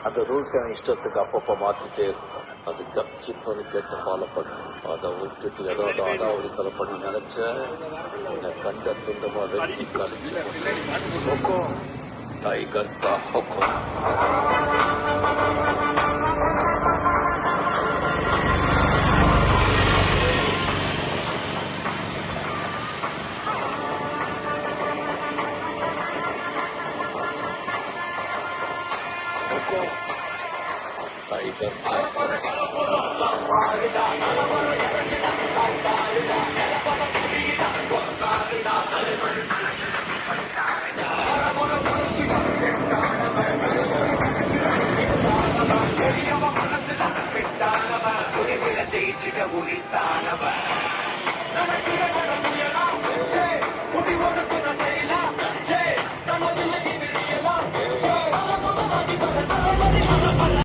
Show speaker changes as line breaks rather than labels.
அந்த ரூல்ஸ் அவன் இஷ்டத்துக்கு அப்பப்போ மாற்றிட்டே இருக்கும். அது கப்சிப்பது கேட்டு ஃபாலோ பண்ணும். அதை விட்டுட்டு ஏதோ அடாவடித்தலை பண்ணி நினைச்ச என்னை கண்ட துண்டமா வெட்டி கழிச்சு ஹொக்கோம் டைகர் கா ஹொக்கோம். டைகர்
ஜெயிச்சிட